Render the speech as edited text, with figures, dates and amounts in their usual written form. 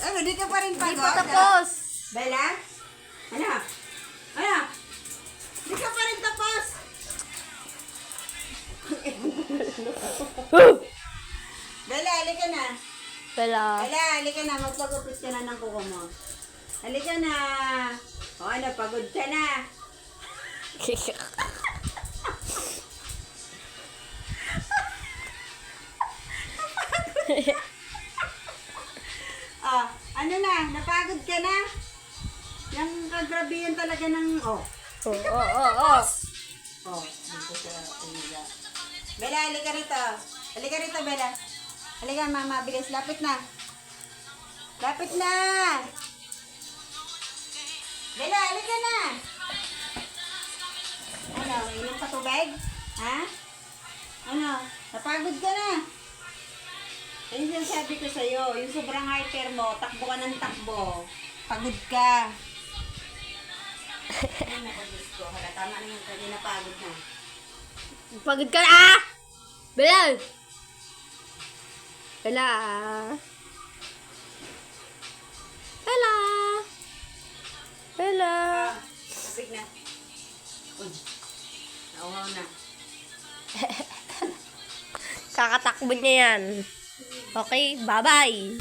Ano, di ka pa rin pagod? Hindi pa tapos. Bella? Ano? Ano? Di ka pa rin tapos? Bella, halika na. Bella. Bella, halika na. Magpagupit ka na ng kuko mo. Halika na. O ano, pagod ka na. Oh, ano na? Napagod ka na? Yung kagrabihan talaga ng... Oh. Oh. Oh, dito sa umiga. Bella, halika rito. Halika rito, Bella. Halika, mama. Bilis. Lapit na. Lapit na. Bella, halika na. Ano, inom ka tubig? Ha? Ano, napagod ka na. Ayun yung sabi ko sa'yo, yung sobrang hyper mo, takbo ka ng takbo. Pagod ka. Ay, naku, Diyos ko. Hala, tama na yung kanina pagod na. Pagod ka na! Bella! Bella! Bella! Bella! Sabig na. Uy, nauhaw na. Kakatakbo niya yan. Okay, bye-bye!